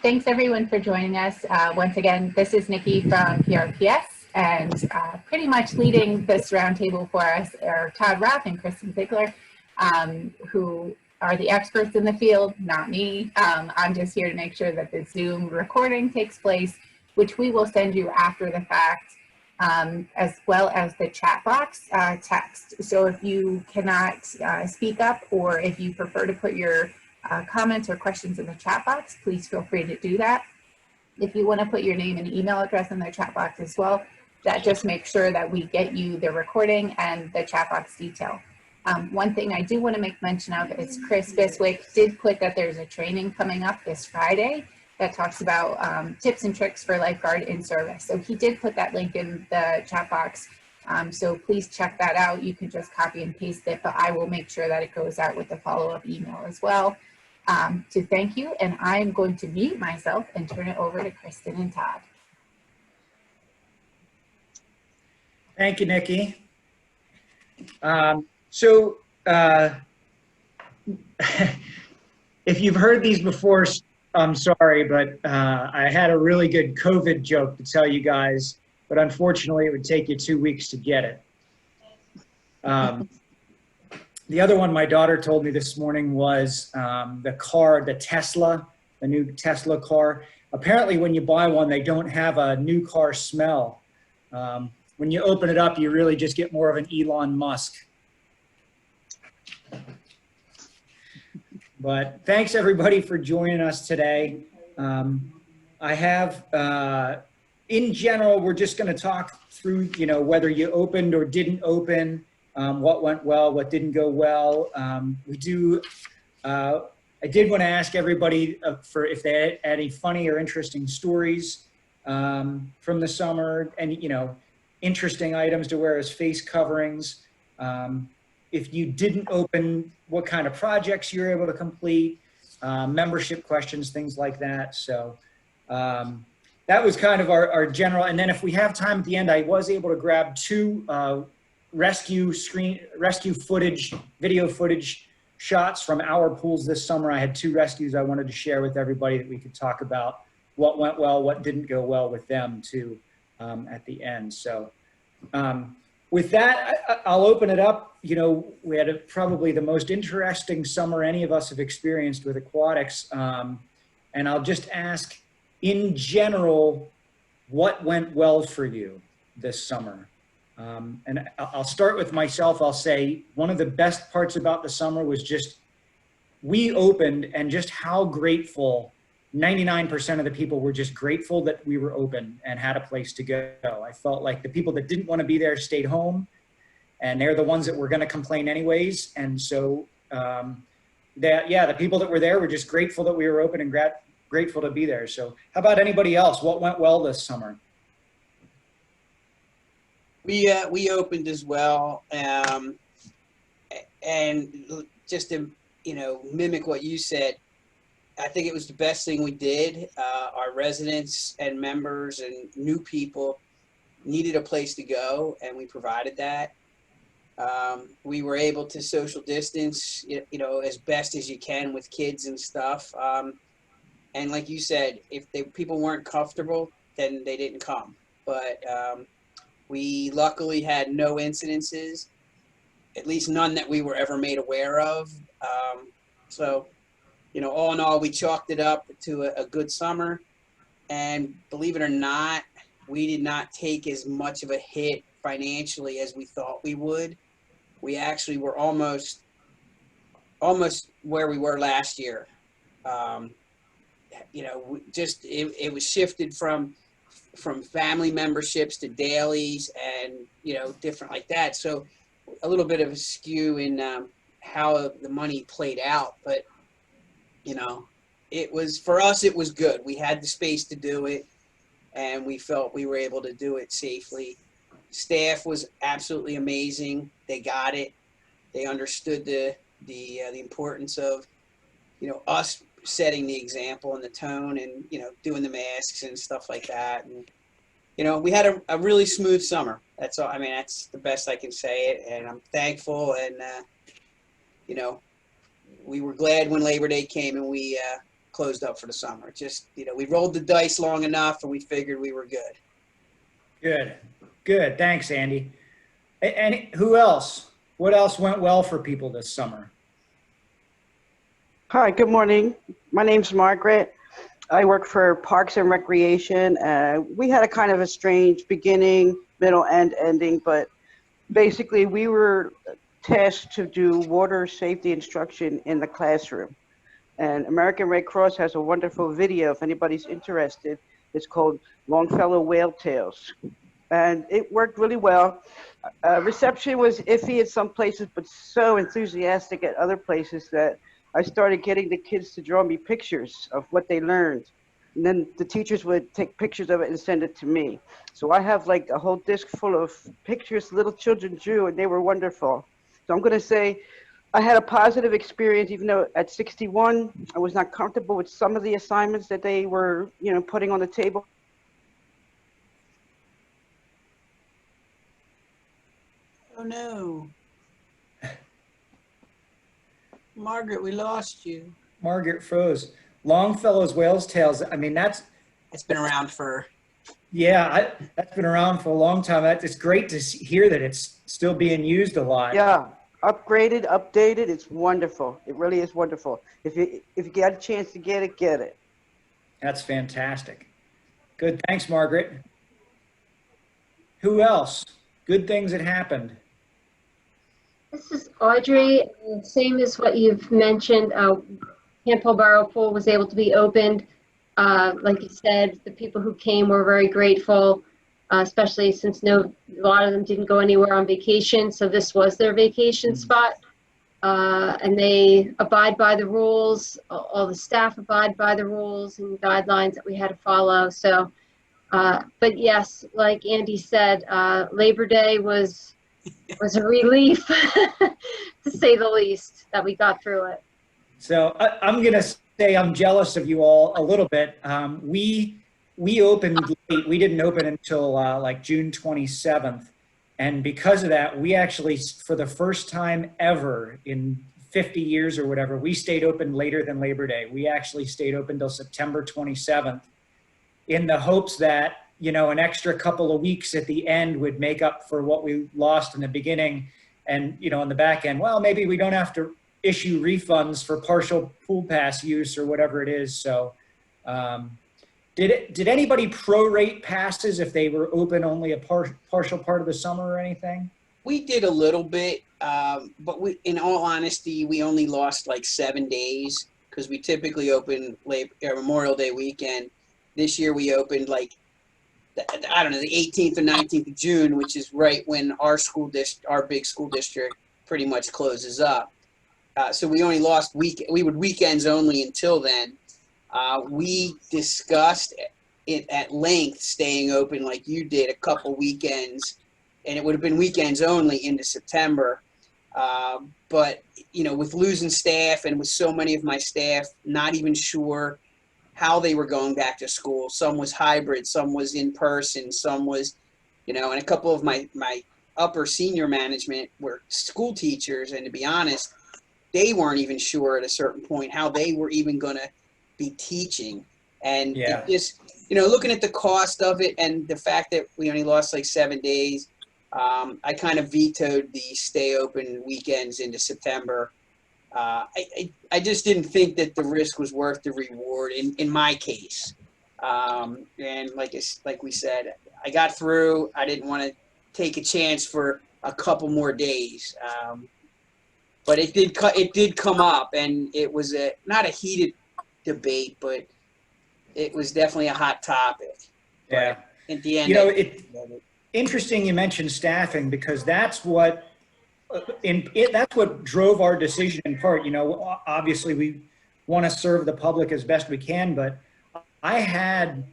Thanks everyone for joining us. Once again, this is Nikki from PRPS, and pretty much leading this roundtable for us are Todd Roth and Kristen Ziegler, who are the experts in the field, not me. I'm just here to make sure that the Zoom recording takes place, which we will send you after the fact, as well as the chat box text. So if you cannot speak up, or if you prefer to put your comments or questions in the chat box, please feel free to do that. If you want to put your name and email address in the chat box as well, that just makes sure that we get you the recording and the chat box detail. One thing I do want to make mention of is Chris Biswick did put that there's a training coming up this Friday that talks about tips and tricks for lifeguard in service. So he did put that link in the chat box. So please check that out. You can just copy and paste it, but I will make sure that it goes out with the follow-up email as well. To thank you, and I'm going to mute myself and turn it over to Kristen and Todd. Thank you, Nikki. If you've heard these before, I'm sorry, but I had a really good COVID joke to tell you guys, but unfortunately it would take you 2 weeks to get it. The other one my daughter told me this morning was the car, the Tesla, the new Tesla car. Apparently when you buy one, they don't have a new car smell. When you open it up, you really just get more of an Elon Musk. But thanks everybody for joining us today. I have, in general, we're just gonna talk through, whether you opened or didn't open, what went well, what didn't go well. I did want to ask everybody for if they had any funny or interesting stories from the summer, and interesting items to wear as face coverings. If you didn't open, what kind of projects you were able to complete, membership questions, things like that. So that was kind of our general. And then if we have time at the end, I was able to grab two rescue footage, video footage shots from our pools this summer. I had 2 rescues I wanted to share with everybody that we could talk about what went well, what didn't go well with them too at the end. So with that, I'll open it up. We had probably the most interesting summer any of us have experienced with aquatics. And I'll just ask, in general, what went well for you this summer? And I'll start with myself. I'll say one of the best parts about the summer was just we opened, and just how grateful 99% of the people were just grateful that we were open and had a place to go. I felt like the people that didn't want to be there stayed home, and they're the ones that were going to complain anyways. And so the people that were there were just grateful that we were open and grateful to be there. So how about anybody else? What went well this summer? We opened as well, and just to mimic what you said, I think it was the best thing we did. Our residents and members and new people needed a place to go, and we provided that. We were able to social distance, as best as you can with kids and stuff. And like you said, if people weren't comfortable, then they didn't come. But we luckily had no incidences, at least none that we were ever made aware of. So, all in all, we chalked it up to a good summer. And believe it or not, we did not take as much of a hit financially as we thought we would. We actually were almost where we were last year. It was shifted from family memberships to dailies and, different like that. So a little bit of a skew in how the money played out. But, for us, it was good. We had the space to do it, and we felt we were able to do it safely. Staff was absolutely amazing. They got it. They understood the importance of, us setting the example and the tone, and doing the masks and stuff like that. And we had a really smooth summer. That's all. I mean, that's the best I can say it. And I'm thankful. And we were glad when Labor Day came and we closed up for the summer. Just, you know, we rolled the dice long enough and we figured we were good. Good. Good. Thanks, Andy. And who else? What else went well for people this summer? Hi, good morning. My name's Margaret. I work for Parks and Recreation. We had a kind of a strange beginning, middle, and ending, but basically we were tasked to do water safety instruction in the classroom. And American Red Cross has a wonderful video, if anybody's interested. It's called Longfellow Whale Tales. And it worked really well. Reception was iffy at some places, but so enthusiastic at other places that I started getting the kids to draw me pictures of what they learned. And then the teachers would take pictures of it and send it to me. So I have like a whole disc full of pictures little children drew, and they were wonderful. So I'm gonna say I had a positive experience, even though at 61, I was not comfortable with some of the assignments that they were, you know, putting on the table. Oh no. Margaret, we lost you. Margaret froze. Longfellow's Whale's Tales. I mean, It's been around for. yeah, that's been around for a long time. It's great to hear that it's still being used a lot. Yeah, upgraded, updated. It's wonderful. It really is wonderful. If you get a chance to get it, get it. That's fantastic. Good. Thanks, Margaret. Who else? Good things that happened. This is Audrey. Same as what you've mentioned, Campbell Borough Pool was able to be opened. Like you said, the people who came were very grateful, especially since a lot of them didn't go anywhere on vacation, so this was their vacation spot. And they abide by the rules. All the staff abide by the rules and guidelines that we had to follow. So, but yes, like Andy said, Labor Day was a relief, to say the least, that we got through it. So I'm going to say I'm jealous of you all a little bit. We opened late. We didn't open until like June 27th. And because of that, we actually, for the first time ever in 50 years or whatever, we stayed open later than Labor Day. We actually stayed open till September 27th in the hopes that, you know, an extra couple of weeks at the end would make up for what we lost in the beginning. And, you know, on the back end, well, maybe we don't have to issue refunds for partial pool pass use or whatever it is. So did anybody prorate passes if they were open only a partial part of the summer or anything? We did a little bit, but in all honesty, we only lost like 7 days because we typically open Memorial Day weekend. This year we opened like, I don't know, the 18th or 19th of June, which is right when our big school district pretty much closes up. So we only lost we would weekends only until then. We discussed it at length, staying open like you did a couple weekends, and it would have been weekends only into September. But, you know, with losing staff and with so many of my staff not even sure how they were going back to school. Some was hybrid, some was in person, some was, you know, and a couple of my upper senior management were school teachers. And to be honest, they weren't even sure at a certain point how they were even going to be teaching. And yeah, it just, you know, looking at the cost of it and the fact that we only lost like 7 days, I kind of vetoed the stay open weekends into September. I just didn't think that the risk was worth the reward in my case. And like we said, I got through. I didn't want to take a chance for a couple more days. But it did come up, and it was not a heated debate, but it was definitely a hot topic. yeah. But at the end, You know, interesting you mentioned staffing, because that's what that's what drove our decision in part. You know, obviously we want to serve the public as best we can, but I had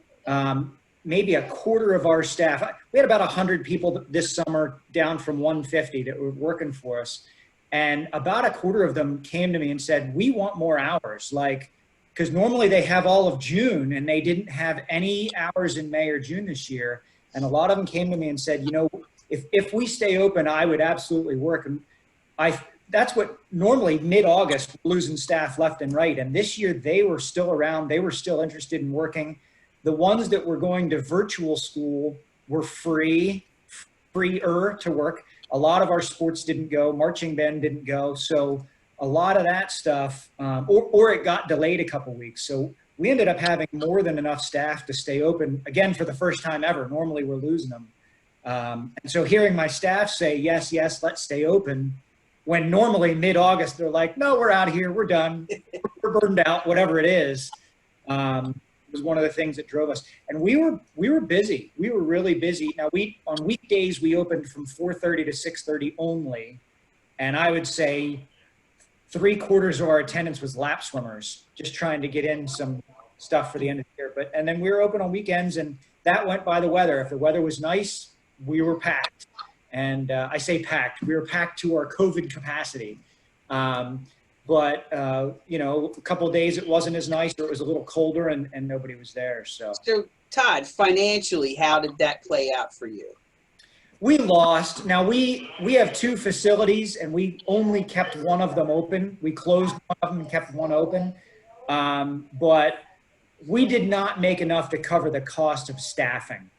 maybe a quarter of our staff. We had about 100 people this summer, down from 150 that were working for us. And about a quarter of them came to me and said, we want more hours. Like, because normally they have all of June and they didn't have any hours in May or June this year. And a lot of them came to me and said, you know, if we stay open, I would absolutely work. And that's what normally mid-August, we're losing staff left and right. And this year they were still around. They were still interested in working. The ones that were going to virtual school were freer to work. A lot of our sports didn't go. Marching band didn't go. So a lot of that stuff, or it got delayed a couple weeks. So we ended up having more than enough staff to stay open, again, for the first time ever. Normally we're losing them. And so hearing my staff say, yes, yes, let's stay open, when normally mid-August they're like, no, we're out of here, we're done, we're burned out, whatever it is, was one of the things that drove us. And we were busy. We were really busy. Now, on weekdays, we opened from 4:30 to 6:30 only. And I would say 3/4 of our attendance was lap swimmers, just trying to get in some stuff for the end of the year. And then we were open on weekends, and that went by the weather. If the weather was nice, we were packed. And I say packed, we were packed to our COVID capacity. But you know, a couple of days it wasn't as nice, or it was a little colder, and nobody was there. So Todd, financially, how did that play out for you? We lost. Now we have 2 facilities, and we only kept one of them open. We closed one of them and kept one open. But we did not make enough to cover the cost of staffing.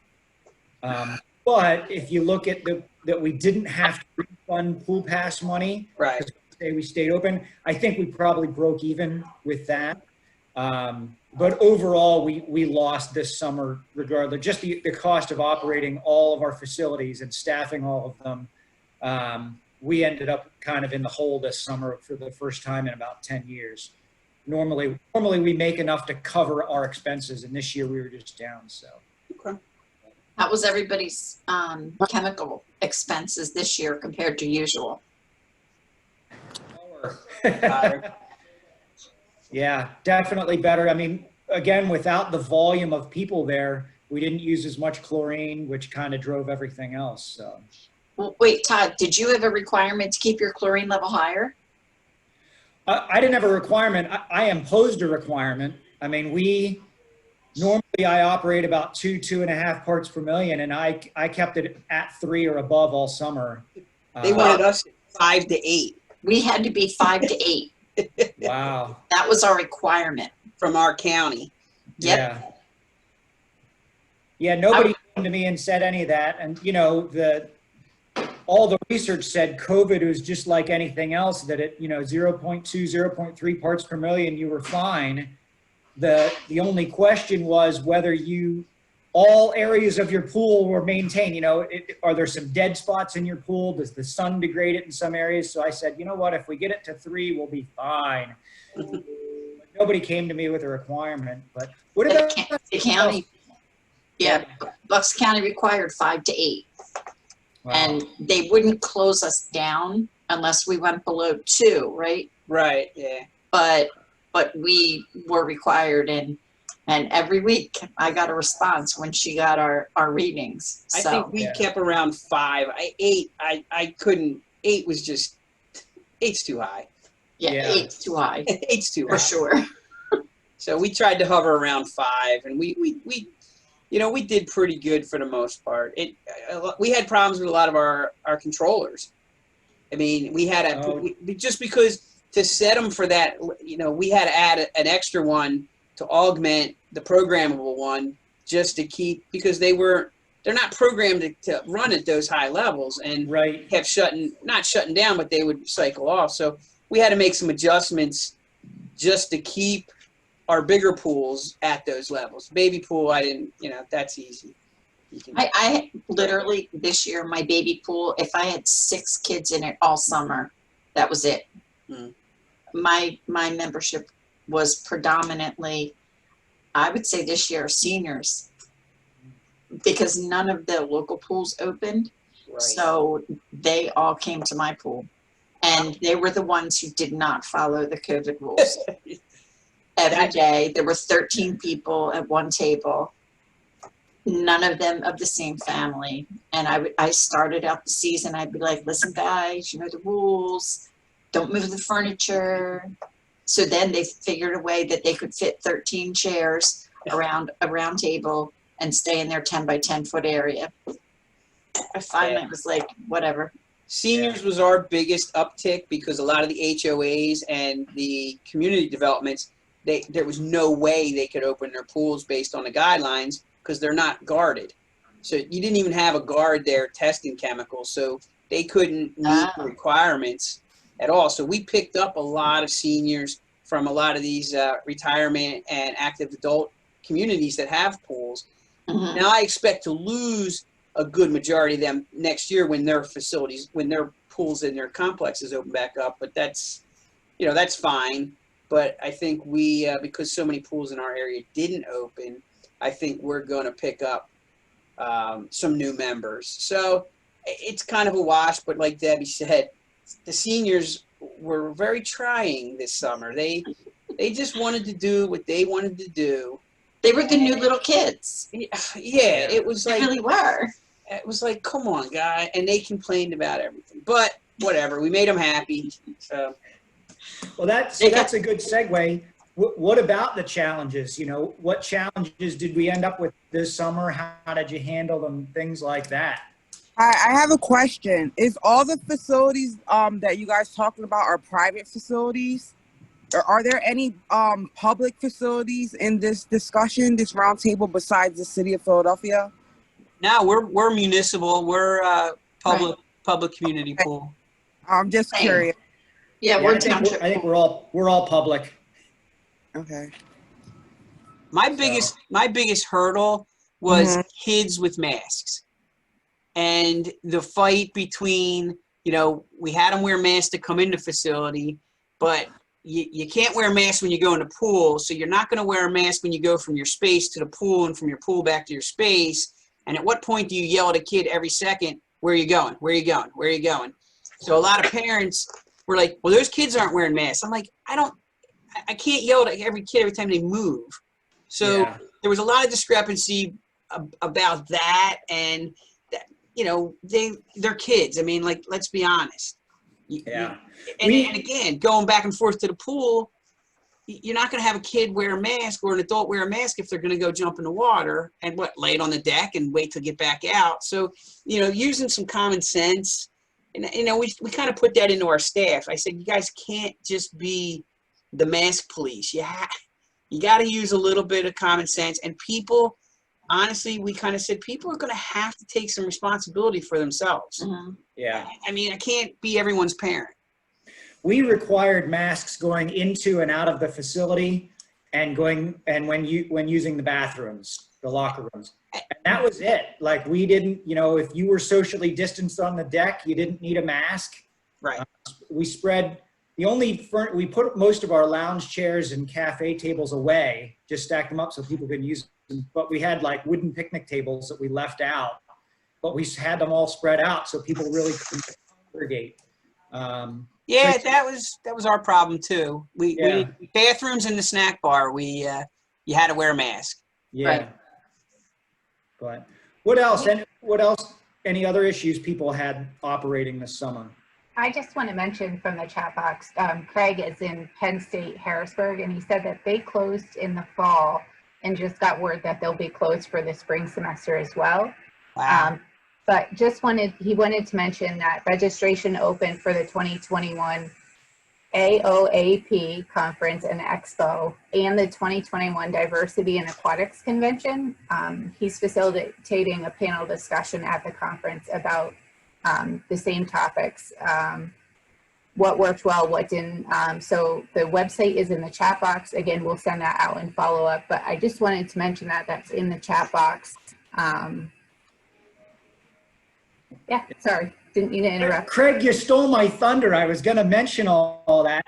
But if you look at that we didn't have to refund pool pass money, right? We stayed open. I think we probably broke even with that. But overall, we lost this summer, regardless. Just the cost of operating all of our facilities and staffing all of them. We ended up kind of in the hole this summer for the first time in about 10 years. Normally we make enough to cover our expenses, and this year we were just down. So. Okay. How was everybody's chemical expenses this year compared to usual? Yeah, definitely better. I mean, again, without the volume of people there, we didn't use as much chlorine, which kind of drove everything else. So. Well, wait, Todd, did you have a requirement to keep your chlorine level higher? I didn't have a requirement. I imposed a requirement. I mean, normally I operate about 2.5 parts per million, and I kept it at 3 or above all summer. They wanted us at 5 to 8. We had to be 5 to 8. Wow. That was our requirement. From our county. Yep. Yeah, nobody came to me and said any of that. And, you know, all the research said COVID was just like anything else, that at, 0.2, 0.3 parts per million, you were fine. The only question was whether all areas of your pool were maintained. Are there some dead spots in your pool? Does the sun degrade it in some areas? So I said, you know what, if we get it to 3, we'll be fine. Nobody came to me with a requirement. But what about the county? Yeah, Bucks County required 5 to 8. Wow. And they wouldn't close us down unless we went below 2, right? Right, yeah. But we were required, and every week I got a response when she got our readings. I think we kept around 5. 8, I couldn't. 8 was just, 8's too high. Yeah. 8's too high. 8's too high. For sure. So we tried to hover around 5, and we did pretty good for the most part. We had problems with a lot of our controllers. I mean, we had just because to set them for that, we had to add an extra one to augment the programmable one, just to keep, because they're not programmed to run at those high levels, and right. kept not shutting down, but they would cycle off. So we had to make some adjustments just to keep our bigger pools at those levels. Baby pool, I didn't, that's easy. I literally, this year, my baby pool, if I had 6 kids in it all summer, that was it. Mm. My membership was predominantly, I would say this year, seniors, because none of the local pools opened. Right. So they all came to my pool, and they were the ones who did not follow the COVID rules. Every day, there were 13 people at one table, none of them of the same family. And I started out the season, I'd be like, listen, guys, you know the rules, don't move the furniture. So then they figured a way that they could fit 13 chairs around a round table and stay in their 10 by 10 foot area. I finally was like, whatever. Seniors was our biggest uptick because a lot of the HOAs and the community developments, there was no way they could open their pools based on the guidelines because they're not guarded. So you didn't even have a guard there testing chemicals, so they couldn't meet the requirements at all. So we picked up a lot of seniors from a lot of these retirement and active adult communities that have pools. Mhm. Now I expect to lose a good majority of them next year when their facilities, when their pools in their complexes open back up. But that's, that's fine. But I think we, because so many pools in our area didn't open, I think we're going to pick up some new members. So it's kind of a wash. But like Debbie said, the seniors were very trying this summer. They just wanted to do what they wanted to do. They were the new little kids. Yeah, it was They like, really were. it was like, come on, guy. And they complained about everything. But whatever, we made them happy. So. Well, that's a good segue. What about the challenges? What challenges did we end up with this summer? How did you handle them? Things like that. I have a question. Is all the facilities that you guys talking about are private facilities? Or are there any public facilities in this discussion, this roundtable, besides the city of Philadelphia? No, we're municipal. We're public community pool. I'm just Same. curious. Yeah, I we're think, township. I think we're all public. Okay. My biggest hurdle was kids with masks, and the fight between, we had them wear masks to come into facility, but you can't wear a mask when you go in the pool, so you're not going to wear a mask when you go from your space to the pool and from your pool back to your space. And at what point do you yell at a kid every second, where are you going? Where are you going? Where are you going? So a lot of parents were like, well, those kids aren't wearing masks. I'm like, I can't yell at every kid every time they move. So there was a lot of discrepancy about that. And, they're kids. I mean, like, let's be honest. Yeah. And again, going back and forth to the pool, you're not going to have a kid wear a mask or an adult wear a mask if they're going to go jump in the water and lay it on the deck and wait to get back out. So, using some common sense, and, we kind of put that into our staff. I said, you guys can't just be the mask police. You got to use a little bit of common sense. And people, honestly, we kind of said, people are going to have to take some responsibility for themselves. Mm-hmm. Yeah. I mean, I can't be everyone's parent. We required masks going into and out of the facility and when using the bathrooms, the locker rooms. And that was it. Like, we didn't, if you were socially distanced on the deck, you didn't need a mask. Right. We put most of our lounge chairs and cafe tables away, just stacked them up so people could use them. But we had like wooden picnic tables that we left out, but we had them all spread out so people really couldn't congregate. Yeah, that was our problem too. We bathrooms and the snack bar, you had to wear a mask. Yeah. Right. But what else? Any other issues people had operating this summer? I just want to mention from the chat box, Craig is in Penn State, Harrisburg, and he said that they closed in the fall and just got word that they'll be closed for the spring semester as well. Wow. But he wanted to mention that registration opened for the 2021 AOAP Conference and Expo and the 2021 Diversity and Aquatics Convention. He's facilitating a panel discussion at the conference about the same topics, what worked well, what didn't. So the website is in the chat box. Again, we'll send that out and follow up, but I just wanted to mention that that's in the chat box. Yeah, sorry, didn't mean to interrupt. Craig, you stole my thunder. I was going to mention all that.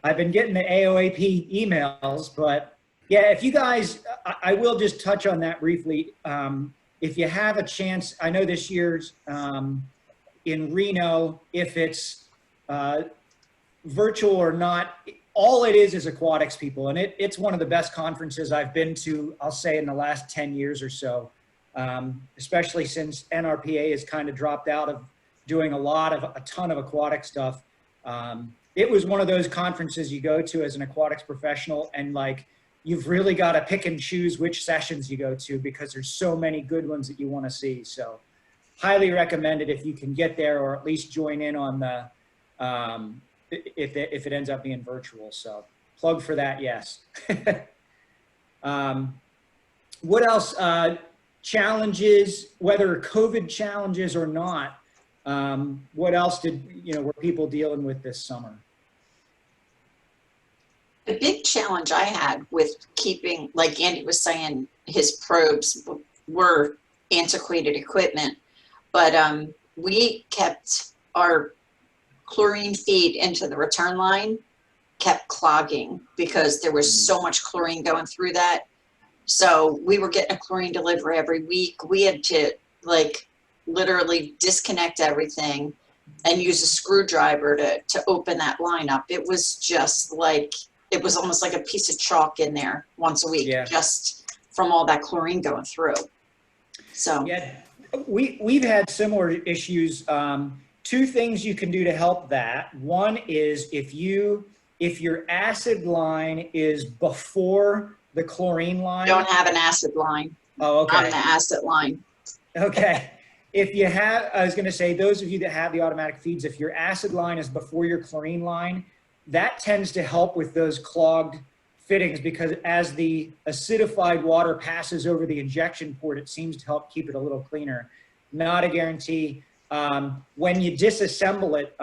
I've been getting the AOAP emails, but yeah, if you guys, I will just touch on that briefly. If you have a chance, I know this year's in Reno, if it's virtual or not, all it is aquatics people. And it's one of the best conferences I've been to, I'll say, in the last 10 years or so. Especially since NRPA has kind of dropped out of doing a ton of aquatic stuff. It was one of those conferences you go to as an aquatics professional, and like, you've really got to pick and choose which sessions you go to because there's so many good ones that you want to see. So highly recommend it if you can get there, or at least join in on the, if it ends up being virtual. So plug for that, yes. What else? Challenges, whether COVID challenges or not, what else were people dealing with this summer? The big challenge I had with keeping, like Andy was saying, his probes were antiquated equipment, but we kept our chlorine feed into the return line kept clogging because there was so much chlorine going through that. So we were getting a chlorine delivery every week. We had to like literally disconnect everything and use a screwdriver to open that line up. It was just like, it was almost like a piece of chalk in there once a week, just from all that chlorine going through. So yeah, we've had similar issues. Two things you can do to help that. One is if your acid line is before the chlorine line. Don't have an acid line. Oh, okay. On the acid line. Okay. If you have, I was going to say, those of you that have the automatic feeds, if your acid line is before your chlorine line, that tends to help with those clogged fittings, because as the acidified water passes over the injection port, it seems to help keep it a little cleaner. Not a guarantee. When you disassemble it,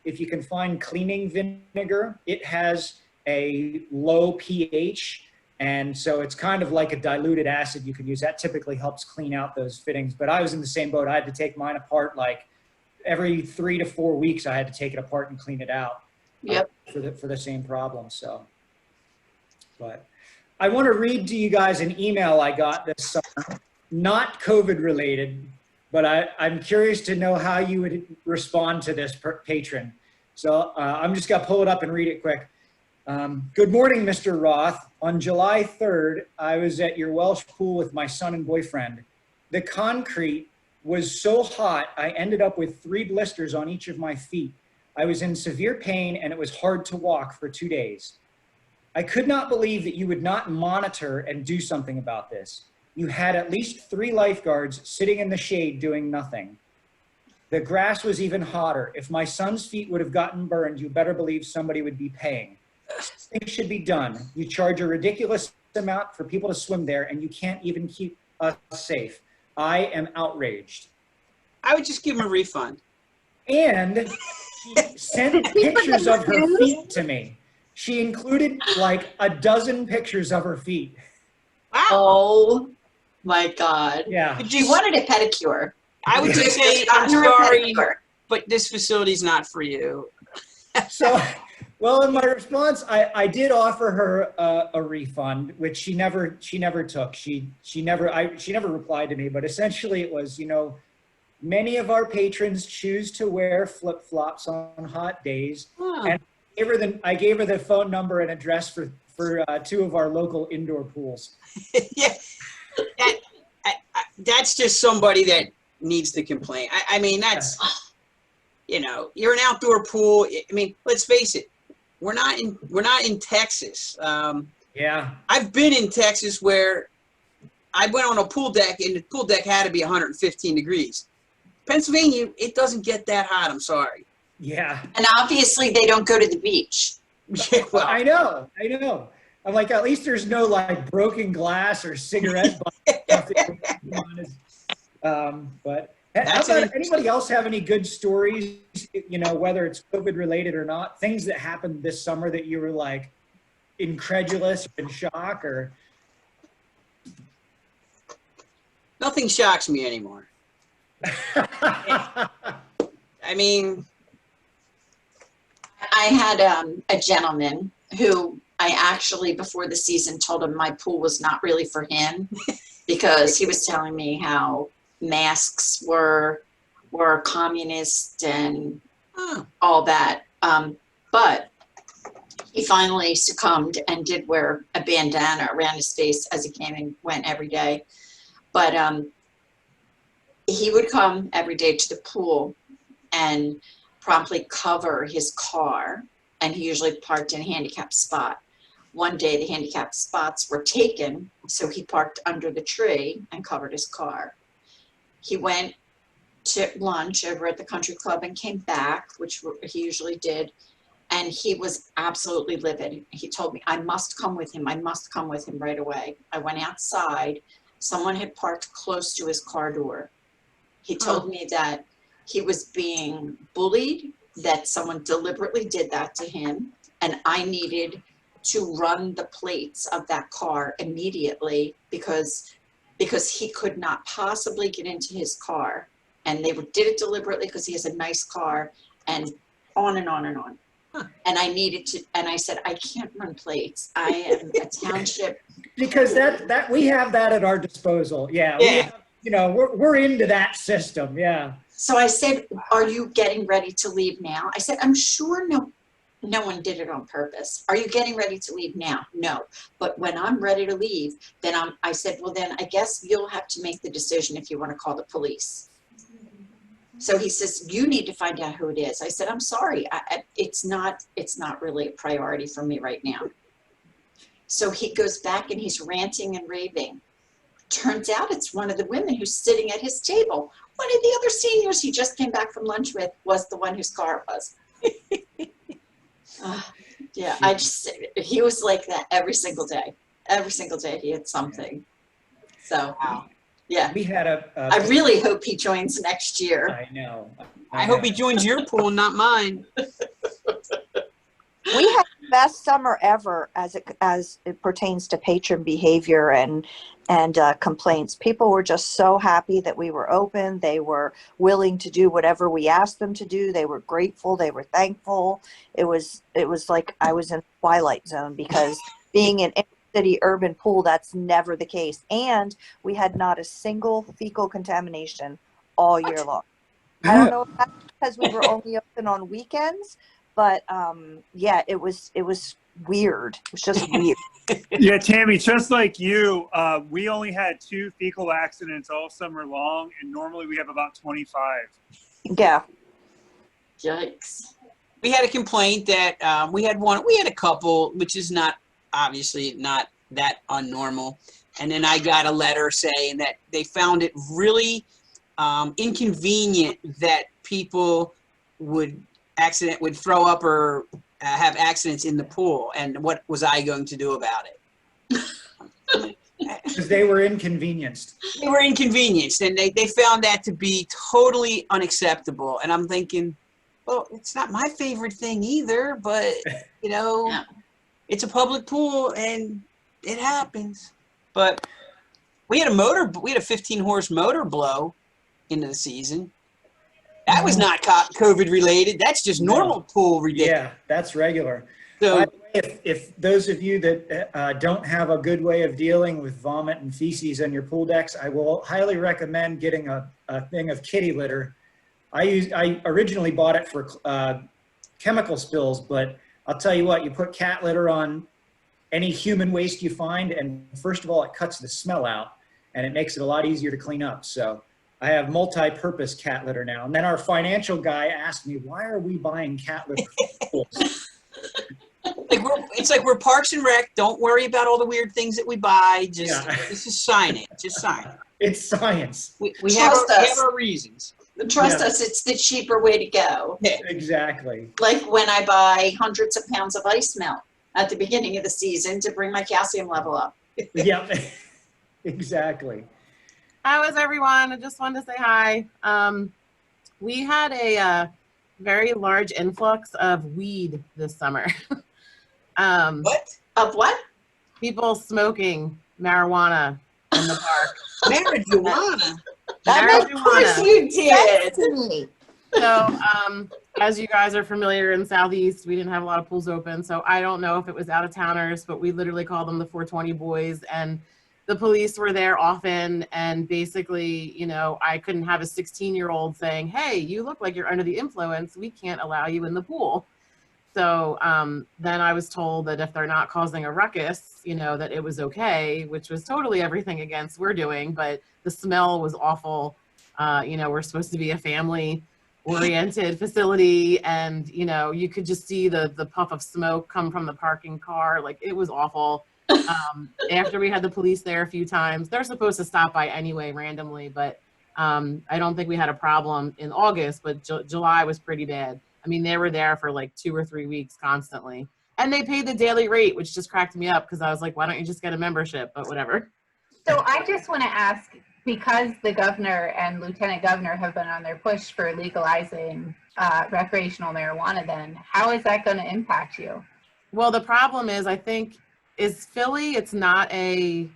if you can find cleaning vinegar, it has a low pH. And so it's kind of like a diluted acid you can use. That typically helps clean out those fittings. But I was in the same boat. I had to take mine apart like every 3 to 4 weeks. I had to take it apart and clean it out. Yep. For the same problem. So, but I want to read to you guys an email I got this summer, not COVID related, but I'm curious to know how you would respond to this patron. So I'm just going to pull it up and read it quick. Good morning, Mr. Roth. On July 3rd, I was at your Welsh pool with my son and boyfriend. The concrete was so hot, I ended up with 3 blisters on each of my feet. I was in severe pain and it was hard to walk for 2 days. I could not believe that you would not monitor and do something about this. You had at least 3 lifeguards sitting in the shade doing nothing. The grass was even hotter. If my son's feet would have gotten burned, you better believe somebody would be paying. Things should be done. You charge a ridiculous amount for people to swim there and you can't even keep us safe. I am outraged. I would just give him a refund. And she sent pictures of her feet to me. She included like a dozen pictures of her feet. Wow. Oh my God. Yeah. She wanted a pedicure. I would just say, I'm sorry, but this facility's not for you. So, well, in my response, I did offer her a refund, which she never took. She never replied to me. But essentially, it was, many of our patrons choose to wear flip-flops on hot days, and I gave her the phone number and address for 2 of our local indoor pools. Yeah, that's just somebody that needs to complain. I mean, that's you're an outdoor pool. I mean, let's face it. We're not in Texas. Yeah. I've been in Texas where I went on a pool deck and the pool deck had to be 115 degrees. Pennsylvania, it doesn't get that hot. I'm sorry. Yeah. And obviously they don't go to the beach. Yeah, well, I know. I'm like, at least there's no like broken glass or cigarette butts. But how about anybody else have any good stories, whether it's COVID related or not, things that happened this summer that you were like incredulous or in shock or? Nothing shocks me anymore. I mean, I had a gentleman who I actually, before the season, told him my pool was not really for him because he was telling me how masks were communist and all that. But he finally succumbed and did wear a bandana around his face as he came and went every day. But he would come every day to the pool and promptly cover his car, and he usually parked in a handicapped spot. One day the handicapped spots were taken, so he parked under the tree and covered his car. He went to lunch over at the country club and came back, which he usually did. And he was absolutely livid. He told me, I must come with him. I must come with him right away. I went outside. Someone had parked close to his car door. He told me that he was being bullied, that someone deliberately did that to him. And I needed to run the plates of that car immediately because he could not possibly get into his car. And they did it deliberately because he has a nice car, and on and on and on. And I needed to, and I said, I can't run plates. I am a township. Because that we have that at our disposal. Yeah. We have, you know, we're into that system. Yeah. So I said, are you getting ready to leave now? I said, I'm sure no one did it on purpose. Are you getting ready to leave now? No. But when I'm ready to leave, then I said, well, then I guess you'll have to make the decision if you want to call the police. So he says, you need to find out who it is. I said, I'm sorry. It's not really a priority for me right now. So he goes back and he's ranting and raving. Turns out it's one of the women who's sitting at his table. One of the other seniors he just came back from lunch with was the one whose car it was. Yeah, he was like that every single day. Every single day he had something. So, yeah. We had I really hope he joins next year. I know. I hope he joins your pool, not mine. We had the best summer ever as it pertains to patron behavior and complaints. People were just so happy that we were open. They were willing to do whatever we asked them to do. They were grateful. They were thankful. It was like I was in the Twilight Zone, because being in city urban pool, that's never the case. And we had not a single fecal contamination all year long. I don't know if that's because we were only open on weekends, but yeah, it was weird. It was just weird. Yeah, Tammy, just like you, we only had 2 fecal accidents all summer long, and normally we have about 25. Yeah. Yikes. We had a complaint that we had a couple, which is obviously not that unnormal. And then I got a letter saying that they found it really inconvenient that people would throw up or have accidents in the pool, and what was I going to do about it? Because they were inconvenienced. They were inconvenienced, and they found that to be totally unacceptable. And I'm thinking, well, it's not my favorite thing either, but you know, Yeah. It's a public pool and it happens. But we had a 15-horse motor blow into the season. That was not COVID related. That's just normal pool ridiculous. Yeah, that's regular. So, By the way, if those of you that don't have a good way of dealing with vomit and feces on your pool decks, I will highly recommend getting a thing of kitty litter. I originally bought it for chemical spills, but I'll tell you what, you put cat litter on any human waste you find, and first of all, it cuts the smell out, and it makes it a lot easier to clean up. So I have multi-purpose cat litter now. And then our financial guy asked me, why are we buying cat litter for pools? it's like we're Parks and Rec. Don't worry about all the weird things that we buy. Just sign it. Just sign it. It's science. We have our reasons. Trust us, it's the cheaper way to go. Exactly. Like when I buy hundreds of pounds of ice melt at the beginning of the season to bring my calcium level up. Yep, exactly. How is everyone? I just wanted to say hi. We had a very large influx of weed this summer. What? Of what? People smoking marijuana in the park. Marijuana. Of course you did. So, as you guys are familiar, in Southeast, we didn't have a lot of pools open. So I don't know if it was out of towners, but we literally called them the 420 boys, and the police were there often. And basically, you know, I couldn't have a 16-year-old saying, hey, you look like you're under the influence. We can't allow you in the pool. So then I was told that if they're not causing a ruckus, you know, that it was okay, which was totally everything against we're doing. But the smell was awful. You know, we're supposed to be a family-oriented facility, and, you know, you could just see the puff of smoke come from the parking car. Like, it was awful. After we had the police there a few times, they're supposed to stop by anyway randomly, but I don't think we had a problem in August, but July was pretty bad. I mean, they were there for like 2 or 3 weeks constantly. And they paid the daily rate, which just cracked me up because I was like, why don't you just get a membership? But whatever. So I just want to ask, because the governor and lieutenant governor have been on their push for legalizing recreational marijuana, then how is that going to impact you? Well, the problem is, I think, is Philly, it's not a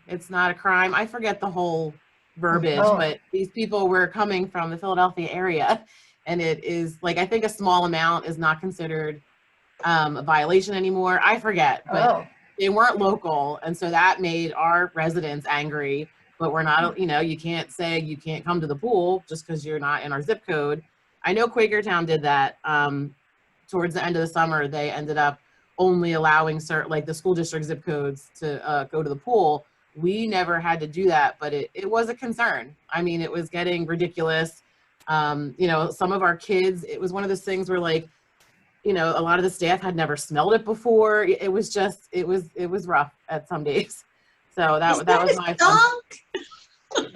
crime. I forget the whole verbiage, but these people were coming from the Philadelphia area, and it is like, I think a small amount is not considered a violation anymore. I forget, but they weren't local, and so that made our residents angry. But we're not, you can't say you can't come to the pool just because you're not in our zip code. I know Quakertown did that. Towards the end of the summer, they ended up only allowing certain, like the school district zip codes to go to the pool. We never had to do that, but it was a concern. I mean, it was getting ridiculous. Some of our kids, it was one of those things where like, a lot of the staff had never smelled it before. It was just, it was rough at some days. So that was my fun.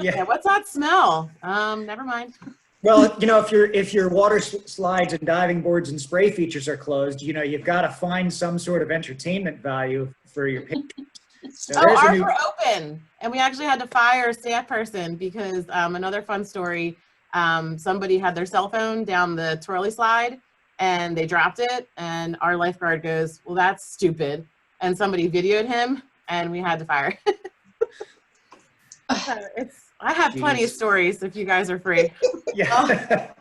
Yeah, what's that smell? Never mind. Well, if your water slides and diving boards and spray features are closed, you've got to find some sort of entertainment value for your patrons. So ours were open, and we actually had to fire a staff person because another fun story, somebody had their cell phone down the twirly slide and they dropped it, and our lifeguard goes, well, that's stupid. And somebody videoed him, and we had to fire. I have plenty of stories if you guys are free. Yeah.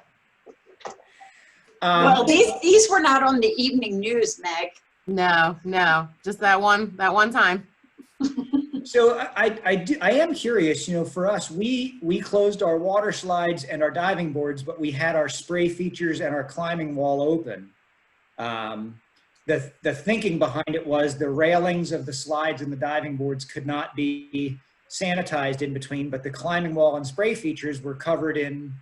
Well, these were not on the evening news, Meg. No, just that one time. So I am curious, for us, we closed our water slides and our diving boards, but we had our spray features and our climbing wall open. The thinking behind it was the railings of the slides and the diving boards could not be sanitized in between, but the climbing wall and spray features were covered in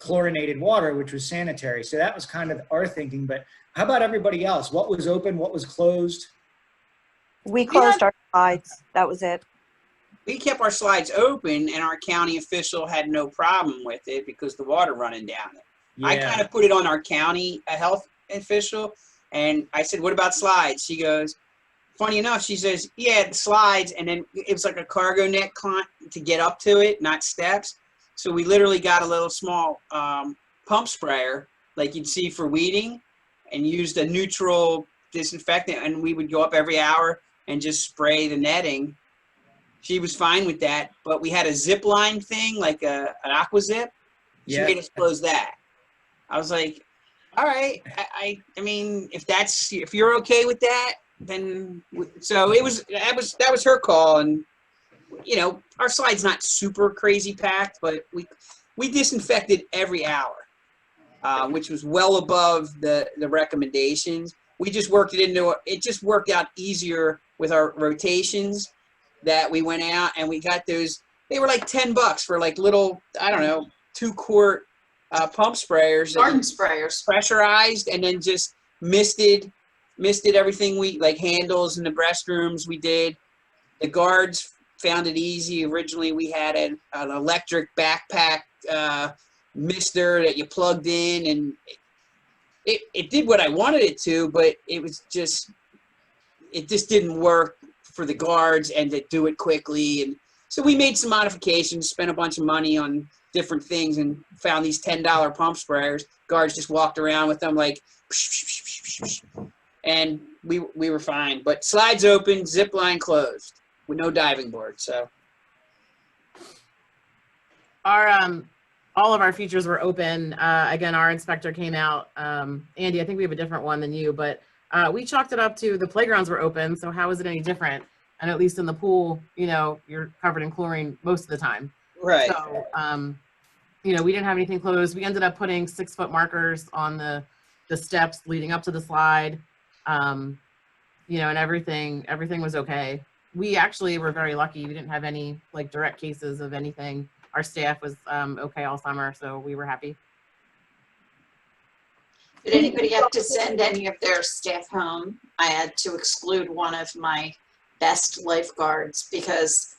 chlorinated water, which was sanitary. So that was kind of our thinking. But how about everybody else? What was open? What was closed? We closed our slides. That was it. We kept our slides open, and our county official had no problem with it because the water running down it. Yeah. I kind of put it on our county health official, and I said, what about slides? She goes, funny enough, she says, yeah, the slides, and then it was like a cargo net climb to get up to it, not steps. So we literally got a little small pump sprayer, like you'd see for weeding, and used a neutral disinfectant, and we would go up every hour and just spray the netting. She was fine with that, but we had a zip line thing, like an aqua zip. She made us close that. I was like, all right, I mean, if you're okay with that, then so that was her call. And our slide's not super crazy packed, but we disinfected every hour, which was well above the recommendations. We just worked it just worked out easier with our rotations that we went out, and we got those. They were like $10 for like little, I don't know, 2-quart pump sprayers, garden sprayers, pressurized, and then just misted everything, we like handles in the restrooms. We did. The guards found it easy. Originally we had an electric backpack mister that you plugged in, and it did what I wanted it to, but it just didn't work for the guards and to do it quickly. And so we made some modifications, spent a bunch of money on different things, and found these $10 pump sprayers. Guards just walked around with them like, and we were fine. But slides open, zip line closed, with no diving board. So our all of our features were open. Again, our inspector came out. Andy, I think we have a different one than you, but we chalked it up to the playgrounds were open. So how is it any different? And at least in the pool, you're covered in chlorine most of the time. Right. So, we didn't have anything closed. We ended up putting 6-foot markers on the steps leading up to the slide. And everything was okay. We actually were very lucky. We didn't have any like direct cases of anything. Our staff was okay all summer, so we were happy. Did anybody have to send any of their staff home? I had to exclude one of my best lifeguards because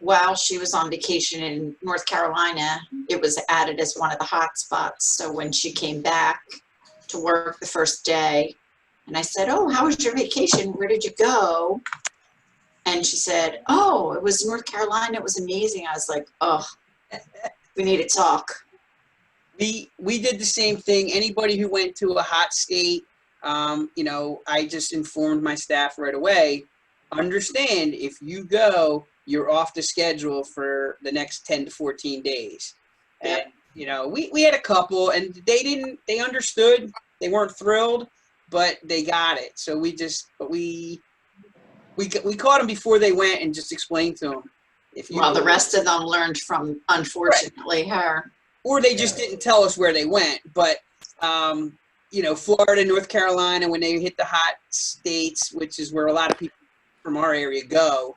while she was on vacation in North Carolina, it was added as one of the hot spots. So when she came back to work the first day, and I said, "Oh, how was your vacation? Where did you go?" And she said, "Oh, it was North Carolina. It was amazing." I was like, "Oh, we need to talk." We did the same thing. Anybody who went to a hot state, you know, I just informed my staff right away. Understand, if you go, you're off the schedule for the next 10 to 14 days. And, you know, we had a couple, and they understood. They weren't thrilled, but they got it. So we caught them before they went and just explained to them. Well, the rest of them learned from, unfortunately, her. Or they just didn't tell us where they went. But, you know, Florida, North Carolina, when they hit the hot states, which is where a lot of people from our area go,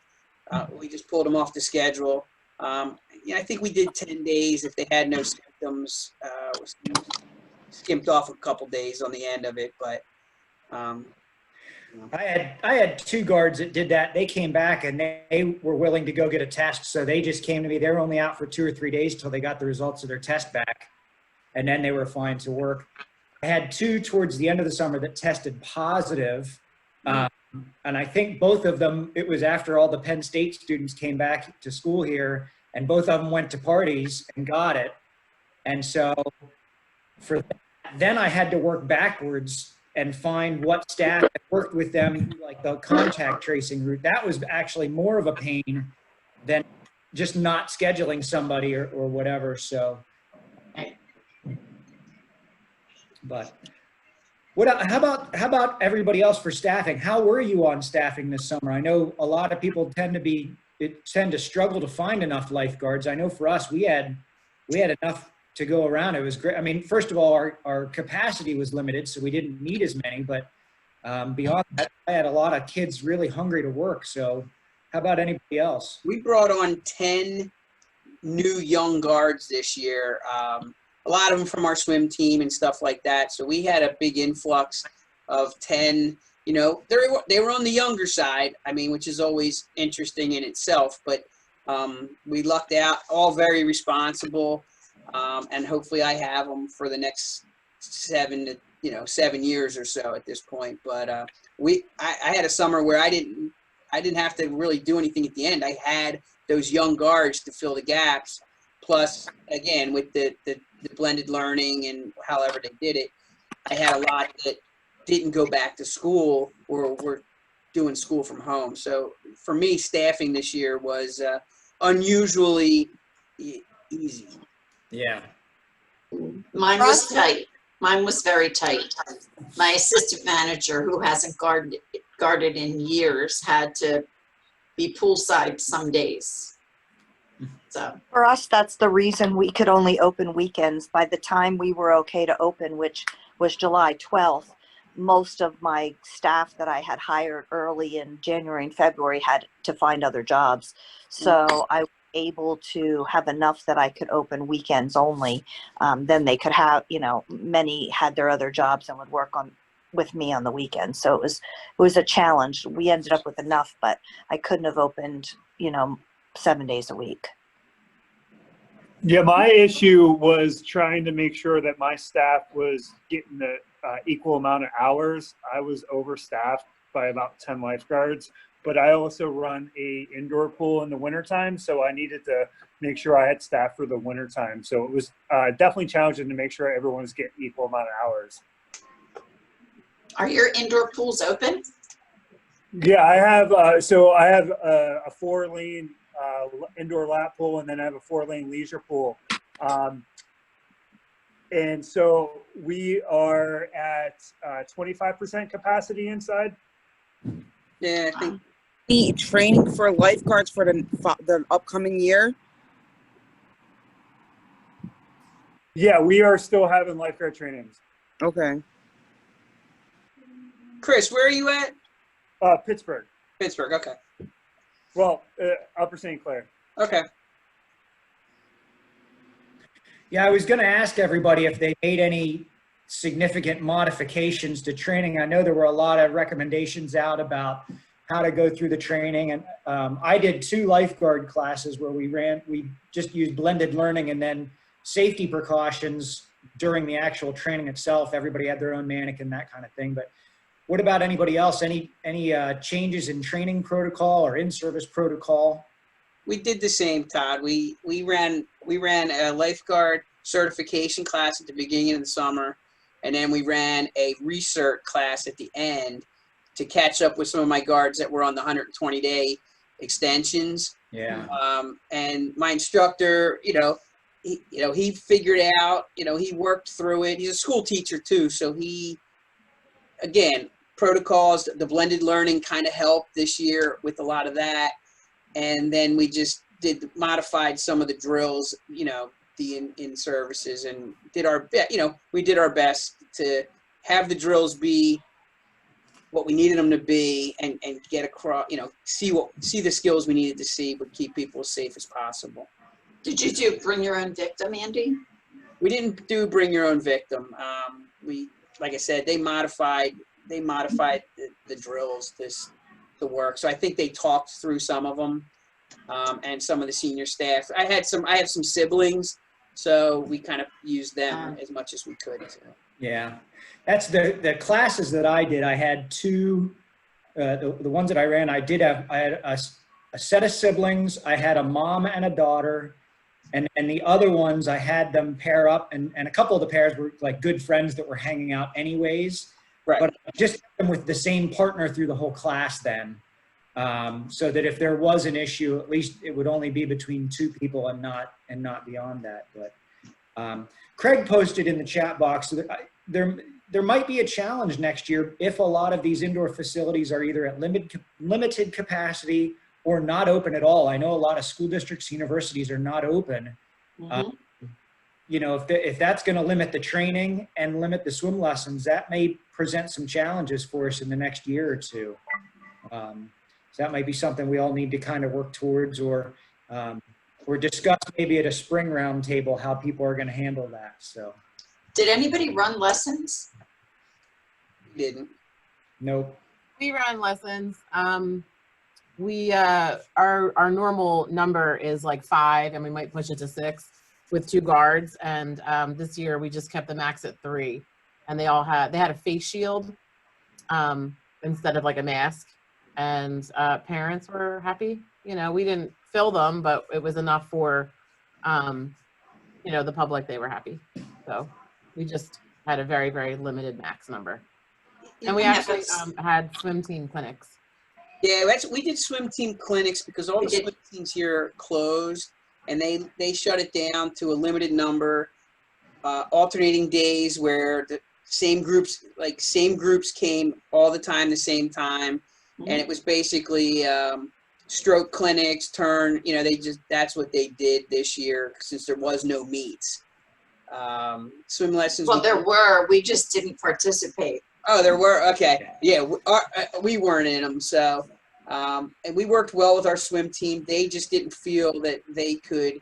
we just pulled them off the schedule. Yeah, I think we did 10 days if they had no symptoms. Skimped off a couple days on the end of it, but I had 2 guards that did that. They came back and they were willing to go get a test. So they just came to me. They were only out for 2 or 3 days till they got the results of their test back. And then they were fine to work. I had 2 towards the end of the summer that tested positive. And I think both of them, it was after all the Penn State students came back to school here, and both of them went to parties and got it. And so for that, then I had to work backwards and find what staff had worked with them, like the contact tracing route. That was actually more of a pain than just not scheduling somebody or whatever. So, but how about everybody else for staffing? How were you on staffing this summer? I know a lot of people tend to struggle to find enough lifeguards. I know for us, we had enough to go around. It was great. I mean, first of all, our capacity was limited, so we didn't need as many, but beyond that, I had a lot of kids really hungry to work. So how about anybody else? we brought on 10 new young guards this year. A lot of them from our swim team and stuff like that. So we had a big influx of 10, you know, they were on the younger side, I mean, which is always interesting in itself, but we lucked out, all very responsible. And hopefully I have them for the next 7 years or so at this point. But I had a summer where I didn't have to really do anything at the end. I had those young guards to fill the gaps. Plus, again, with the blended learning and however they did it, I had a lot that didn't go back to school or were doing school from home. So for me, staffing this year was unusually easy. Yeah. Mine was tight. Mine was very tight. My assistant manager, who hasn't guarded in years, had to be poolside some days. So For us, that's the reason we could only open weekends. By the time we were okay to open, which was July 12th, most of my staff that I had hired early in January and February had to find other jobs. So I was able to have enough that I could open weekends only. Then they could have, you know, many had their other jobs and would work with me on the weekends. So it was a challenge. We ended up with enough, but I couldn't have opened, 7 days a week. Yeah, my issue was trying to make sure that my staff was getting the equal amount of hours. I was overstaffed by about 10 lifeguards, but I also run a indoor pool in the wintertime, so I needed to make sure I had staff for the wintertime. So it was definitely challenging to make sure everyone was getting equal amount of hours. are your indoor pools open? Yeah, I have a 4-lane indoor lap pool, and then I have a 4-lane leisure pool. And so we are at 25% capacity inside. Yeah, I think The training for lifeguards for the upcoming year. Yeah, we are still having lifeguard trainings. Okay. Chris, where are you at? Pittsburgh. Pittsburgh. Okay. Well, Upper St. Clair. Okay. Yeah, I was going to ask everybody if they made any significant modifications to training. I know there were a lot of recommendations out about how to go through the training. And I did 2 lifeguard classes where we just used blended learning and then safety precautions during the actual training itself. Everybody had their own mannequin, that kind of thing. But what about anybody else? Any changes in training protocol or in-service protocol? We did the same, Todd. We ran a lifeguard certification class at the beginning of the summer, and then we ran a recert class at the end to catch up with some of my guards that were on the 120-day extensions. Yeah. And my instructor, he figured out, he worked through it. He's a school teacher too, so again, protocols, the blended learning kind of helped this year with a lot of that. And then we just modified some of the drills, the in services, and we did our best to have the drills be what we needed them to be, and get across, see the skills we needed to see, but keep people as safe as possible. Did you do bring your own victim, Andy? We didn't do bring your own victim. Like I said, they modified the drills to work. So I think they talked through some of them, and some of the senior staff. I have some siblings, so we kind of used them as much as we could. So. Yeah, that's the classes that I did. I had 2, the ones that I ran. I had a set of siblings. I had a mom and a daughter, and the other ones I had them pair up, and a couple of the pairs were like good friends that were hanging out anyways. Right. But I just had them with the same partner through the whole class then, so that if there was an issue, at least it would only be between 2 people and not beyond that. But Craig posted in the chat box that there might be a challenge next year if a lot of these indoor facilities are either at limited capacity or not open at all. I know a lot of school districts, universities are not open. Mm-hmm. If that's going to limit the training and limit the swim lessons, that may present some challenges for us in the next year or 2. So that might be something we all need to kind of work towards, or discuss maybe at a spring roundtable how people are going to handle that. So, did anybody run lessons? Didn't. Nope. We ran lessons. We our normal number is like 5, and we might push it to 6 with 2 guards. And this year we just kept the max at 3, and they had a face shield instead of like a mask. And parents were happy. We didn't fill them, but it was enough for the public. They were happy. So we just had a very, very limited max number. And we actually had swim team clinics. Yeah, we did swim team clinics because all the swim teams here closed, and they shut it down to a limited number, alternating days where the same groups came all the time, the same time. Mm-hmm. And it was basically stroke clinics, that's what they did this year since there was no meets. Swim lessons. Well, we just didn't participate. Oh, there were? Okay. Yeah, we weren't in them. So, and we worked well with our swim team. They just didn't feel that they could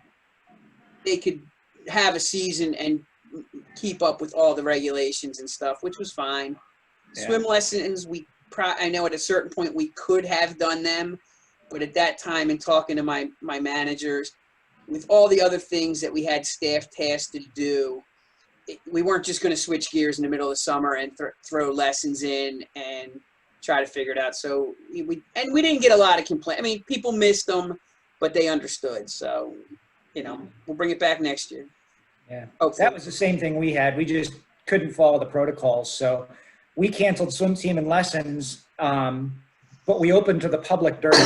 have a season and keep up with all the regulations and stuff, which was fine. Yeah. Swim lessons, I know at a certain point we could have done them, but at that time, in talking to my managers, with all the other things that we had staff tasked to do, we weren't just going to switch gears in the middle of summer and throw lessons in and try to figure it out. So we didn't get a lot of complaints. I mean, people missed them, but they understood. So, we'll bring it back next year. Yeah, that was the same thing we had. We just couldn't follow the protocols. So we canceled swim team and lessons, but we opened to the public during.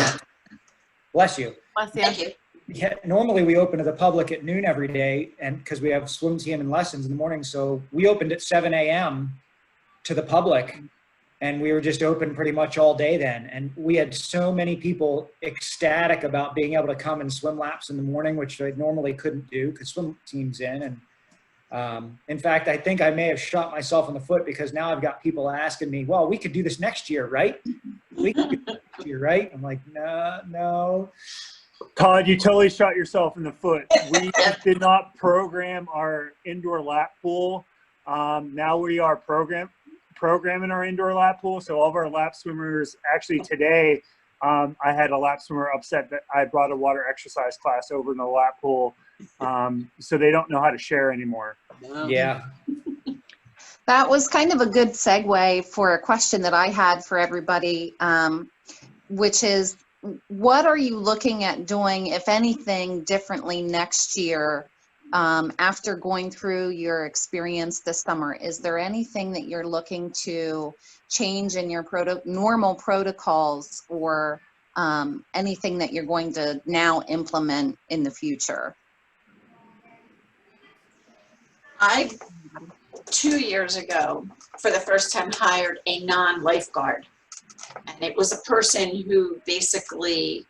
Bless you. Bless you. Thank you. Yeah, normally we open to the public at noon every day, and because we have swim team and lessons in the morning, so we opened at 7 a.m. to the public, and we were just open pretty much all day then. And we had so many people ecstatic about being able to come and swim laps in the morning, which I normally couldn't do because swim team's in. And in fact, I think I may have shot myself in the foot because now I've got people asking me, well, we could do this next year, right? We could do this next year, right? I'm like, no. Todd, you totally shot yourself in the foot. We did not program our indoor lap pool. Now we are program in our indoor lap pool. So all of our lap swimmers, actually today, I had a lap swimmer upset that I brought a water exercise class over in the lap pool. So they don't know how to share anymore. No. Yeah. That was kind of a good segue for a question that I had for everybody, which is, what are you looking at doing, if anything, differently next year after going through your experience this summer? Is there anything that you're looking to change in your normal protocols, or anything that you're going to now implement in the future? I, 2 years ago, for the first time, hired a non-lifeguard. And it was a person who basically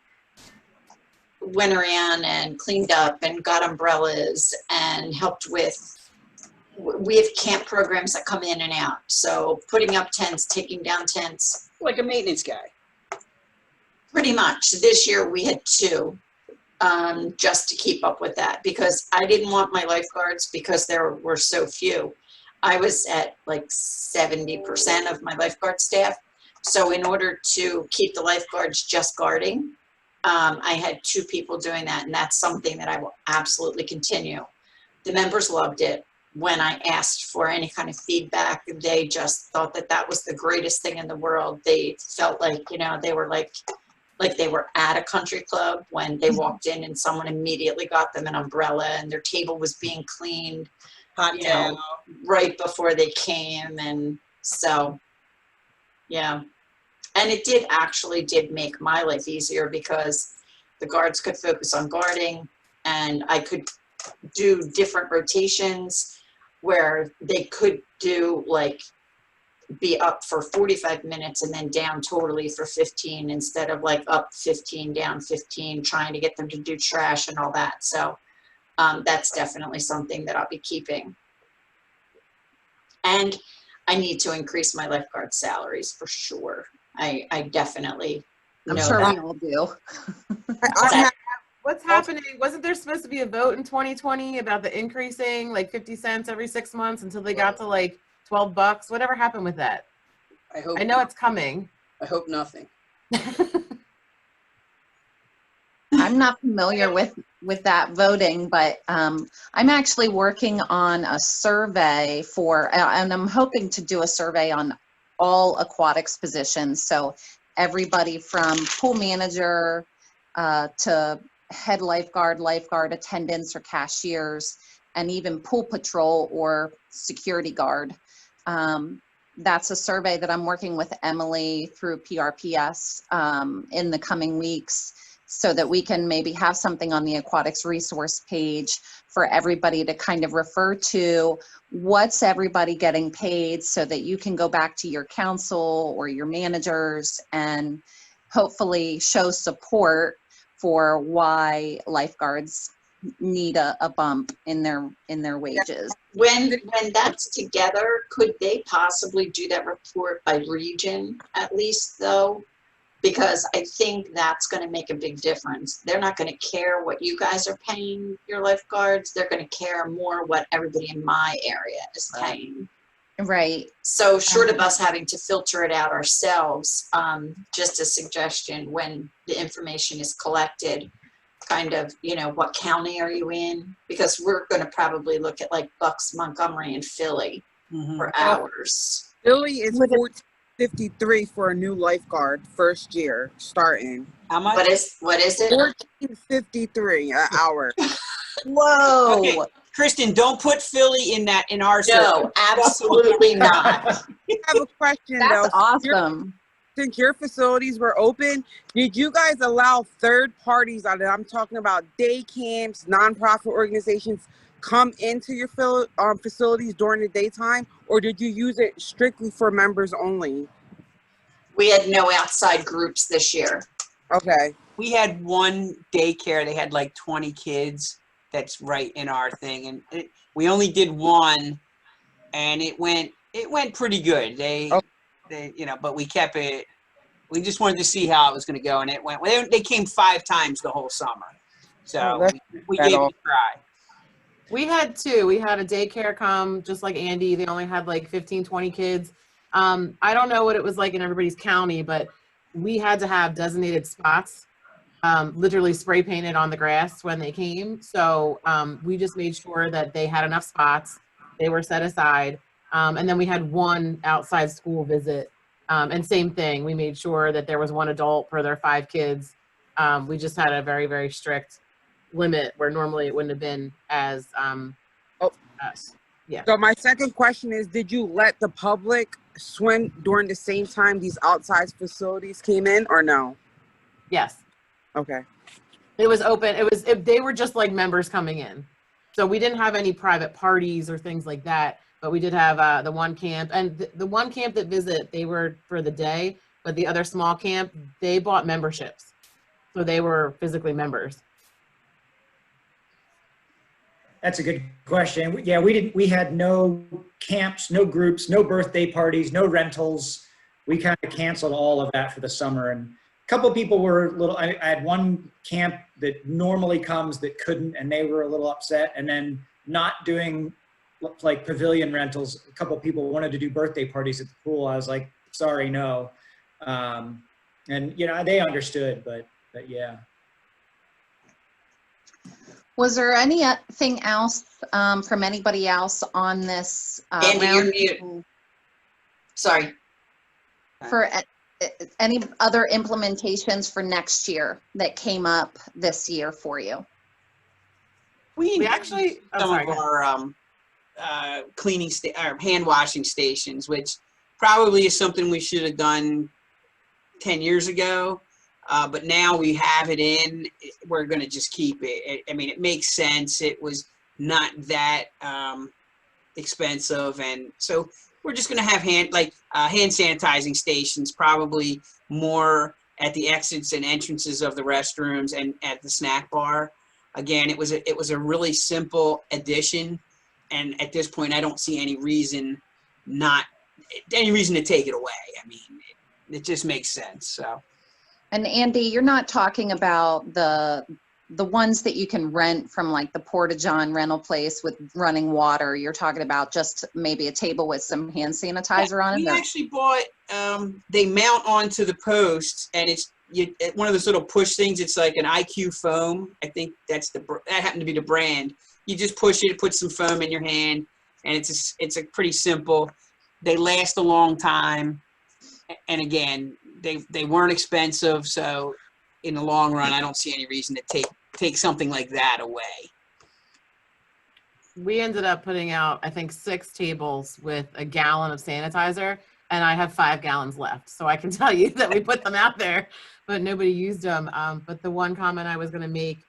went around and cleaned up and got umbrellas and helped with, we have camp programs that come in and out. So putting up tents, taking down tents. Like a maintenance guy. Pretty much. This year we had 2, just to keep up with that, because I didn't want my lifeguards, because there were so few. I was at like 70% of my lifeguard staff. So in order to keep the lifeguards just guarding, I had 2 people doing that, and that's something that I will absolutely continue. The members loved it. When I asked for any kind of feedback, they just thought that that was the greatest thing in the world. They felt like, you know, they were like they were at a country club when they walked in and someone immediately got them an umbrella and their table was being cleaned, Hot towel. right before they came. And so, yeah. And it did make my life easier, because the guards could focus on guarding, and I could do different rotations where they could do, like, be up for 45 minutes and then down totally for 15, instead of like up 15, down 15, trying to get them to do trash and all that. So that's definitely something that I'll be keeping. And I need to increase my lifeguard salaries for sure. I definitely I'm know sure that. we all do. What's happening? Wasn't there supposed to be a vote in 2020 about the increasing like 50 cents every 6 months until they got to like $12? Whatever happened with that? I know it's coming. I hope nothing. I'm not familiar with that voting, but I'm actually working on a survey for, and I'm hoping to do a survey on all aquatics positions. So everybody from pool manager to head lifeguard, lifeguard attendants or cashiers, and even pool patrol or security guard. That's a survey that I'm working with Emily through PRPS in the coming weeks, so that we can maybe have something on the aquatics resource page for everybody to kind of refer to what's everybody getting paid, so that you can go back to your council or your managers and hopefully show support for why lifeguards need a bump in their wages. When that's together, could they possibly do that report by region at least, though? Because I think that's going to make a big difference. They're not going to care what you guys are paying your lifeguards. They're going to care more what everybody in my area is paying. Right. So short of us having to filter it out ourselves, just a suggestion, when the information is collected, kind of, what county are you in? Because we're going to probably look at like Bucks, Montgomery, and Philly for hours. Philly is $14.53 for a new lifeguard first year starting. How much? What is it? $14.53 an hour. Whoa. Okay, Kristen, don't put Philly in our No, absolutely not. I have a question. That's though. awesome. Since your facilities were open, did you guys allow third parties, I'm talking about day camps, nonprofit organizations, come into your facilities during the daytime, or did you use it strictly for members only? We had no outside groups this year. Okay. We had one daycare. They had like 20 kids. That's right in our thing, and we only did one, and it went pretty good. They but we kept it. We just wanted to see how it was going to go, and it went. They came 5 times the whole summer, so we gave it a try. We had 2. We had a daycare come, just like Andy. They only had like 15, 20 kids. I don't know what it was like in everybody's county, but we had to have designated spots, literally spray painted on the grass when they came. So we just made sure that they had enough spots. They were set aside. And then we had one outside school visit. And same thing, we made sure that there was one adult per their 5 kids. We just had a very, very strict limit where normally it wouldn't have been as, yeah. So my second question is, did you let the public swim during the same time these outside facilities came in, or no? Yes. Okay. It was open. They were just like members coming in. So we didn't have any private parties or things like that, but we did have the one camp, and the one camp that visit, they were for the day, but the other small camp, they bought memberships. So they were physically members. That's a good question. Yeah, we had no camps, no groups, no birthday parties, no rentals. We kind of canceled all of that for the summer. And a couple of people were I had one camp that normally comes that couldn't, and they were a little upset. And then not doing like pavilion rentals, a couple of people wanted to do birthday parties at the pool. I was like, sorry, no. And they understood, but yeah. Was there anything else from anybody else on this? Andy, you're mute. Sorry. For any other implementations for next year that came up this year for you? We actually, some of our cleaning or hand washing stations, which probably is something we should have done 10 years ago. But now we have it in, we're going to just keep it. I mean, it makes sense. It was not that expensive. And so we're just going to have hand sanitizing stations, probably more at the exits and entrances of the restrooms and at the snack bar. Again, it was a really simple addition. And at this point, I don't see any reason to take it away. I mean, it just makes sense. So. And Andy, you're not talking about the ones that you can rent from like the Porta-John rental place with running water. You're talking about just maybe a table with some hand sanitizer on it? We actually bought, they mount onto the posts, and it's one of those little push things. It's like an IQ foam. I think that happened to be the brand. You just push it, put some foam in your hand, and it's a pretty simple. They last a long time. And again, they weren't expensive, so in the long run, I don't see any reason to take something like that away. We ended up putting out, I think, 6 tables with a gallon of sanitizer, and I have 5 gallons left. So I can tell you that we put them out there, but nobody used them. But the one comment I was going to make,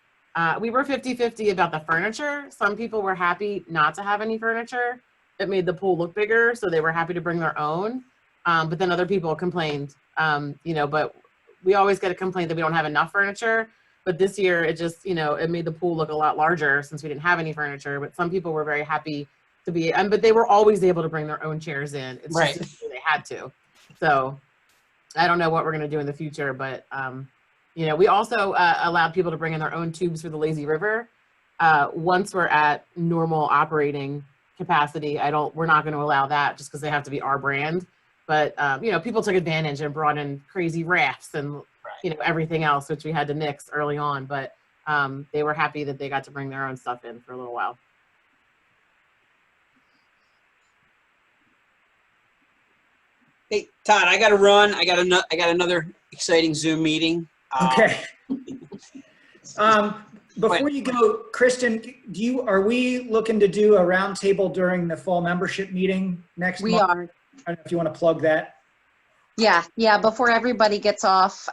we were 50-50 about the furniture. Some people were happy not to have any furniture. It made the pool look bigger, so they were happy to bring their own. But then other people complained, but we always get a complaint that we don't have enough furniture. But this year it just, it made the pool look a lot larger since we didn't have any furniture. But some people were very happy to be, but they were always able to bring their own chairs in. It's right. Just they had to. So I don't know what we're going to do in the future, but, we also allowed people to bring in their own tubes for the lazy river. Once we're at normal operating capacity, we're not going to allow that just because they have to be our brand. But, people took advantage and brought in crazy rafts and, everything else, which we had to nix early on. But they were happy that they got to bring their own stuff in for a little while. Hey, Todd, I got to run. I got another exciting Zoom meeting. Okay. Before you go, Kristen, are we looking to do a roundtable during the fall membership meeting next month? We are. I don't know if you want to plug that. Yeah. Before everybody gets off,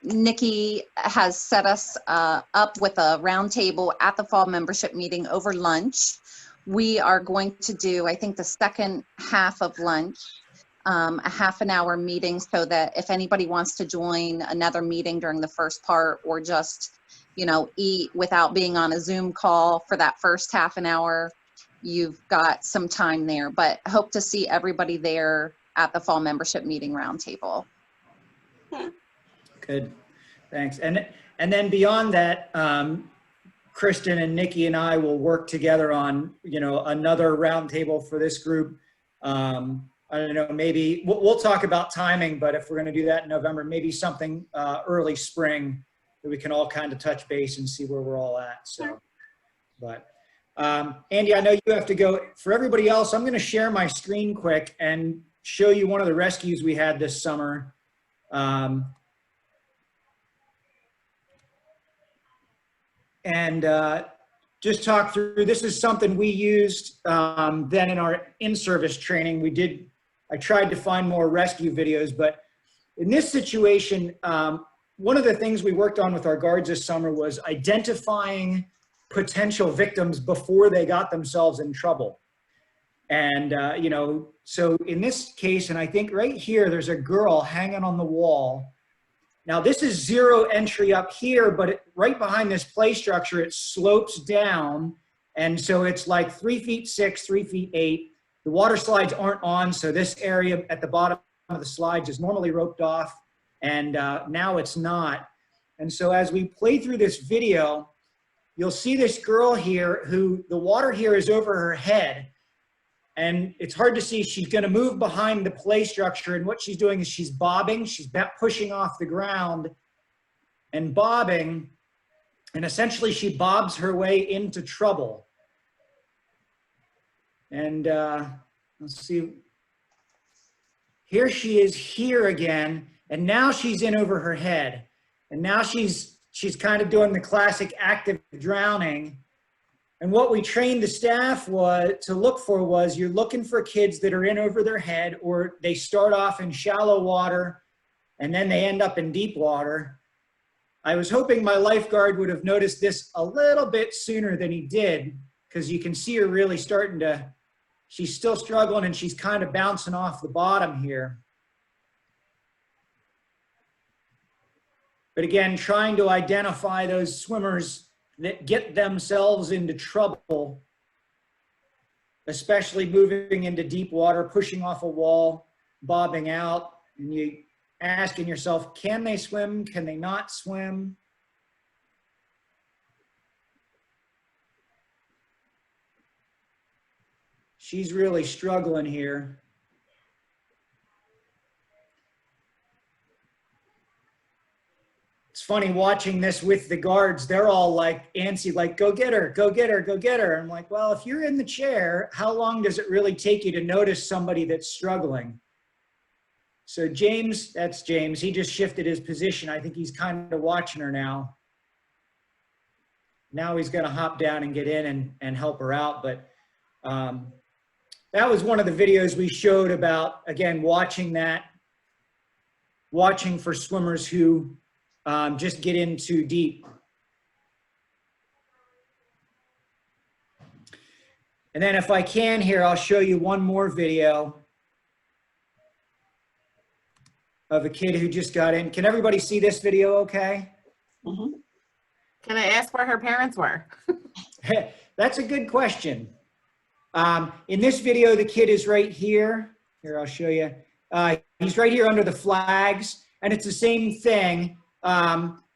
Nikki has set us up with a roundtable at the fall membership meeting over lunch. We are going to do, I think, the second half of lunch, a half an hour meeting, so that if anybody wants to join another meeting during the first part, or just, eat without being on a Zoom call for that first half an hour, you've got some time there. But hope to see everybody there at the fall membership meeting roundtable. Good, thanks. And then beyond that, Kristen and Nikki and I will work together on, another roundtable for this group. I don't know, maybe we'll talk about timing, but if we're going to do that in November, maybe something early spring that we can all kind of touch base and see where we're all at. So, but Andy, I know you have to go. For everybody else, I'm going to share my screen quick and show you one of the rescues we had this summer. Just talk through, this is something we used then in our in-service training. I tried to find more rescue videos, but in this situation, one of the things we worked on with our guards this summer was identifying potential victims before they got themselves in trouble. And, you know, so in this case, and I think right here, there's a girl hanging on the wall. Now this is zero entry up here, but right behind this play structure, it slopes down. And so it's like 3 feet 6, 3 feet 8. The water slides aren't on. So this area at the bottom of the slides is normally roped off, and now it's not. And so as we play through this video, you'll see this girl here who the water here is over her head. And it's hard to see, she's gonna move behind the play structure, and what she's doing is she's bobbing, she's pushing off the ground and bobbing, and essentially she bobs her way into trouble. And let's see, here she is here again, and now she's in over her head. And now she's kind of doing the classic active drowning. And what we trained the staff to look for was, you're looking for kids that are in over their head, or they start off in shallow water and then they end up in deep water. I was hoping my lifeguard would have noticed this a little bit sooner than he did, because you can see her really starting to, she's still struggling and she's kind of bouncing off the bottom here. But again, trying to identify those swimmers that get themselves into trouble, especially moving into deep water, pushing off a wall, bobbing out, and you asking yourself, can they swim? Can they not swim? She's really struggling here. It's funny watching this with the guards. They're all like antsy, like, go get her, go get her, go get her. I'm like, well, if you're in the chair, how long does it really take you to notice somebody that's struggling? So James, that's James, he just shifted his position. I think he's kind of watching her now. Now he's gonna hop down and get in and help her out. But that was one of the videos we showed about, again, watching for swimmers who just get in too deep. And then if I can here, I'll show you one more video of a kid who just got in. Can everybody see this video okay? Mm-hmm. Can I ask where her parents were? That's a good question. In this video, the kid is right here. Here, I'll show you. He's right here under the flags, and it's the same thing.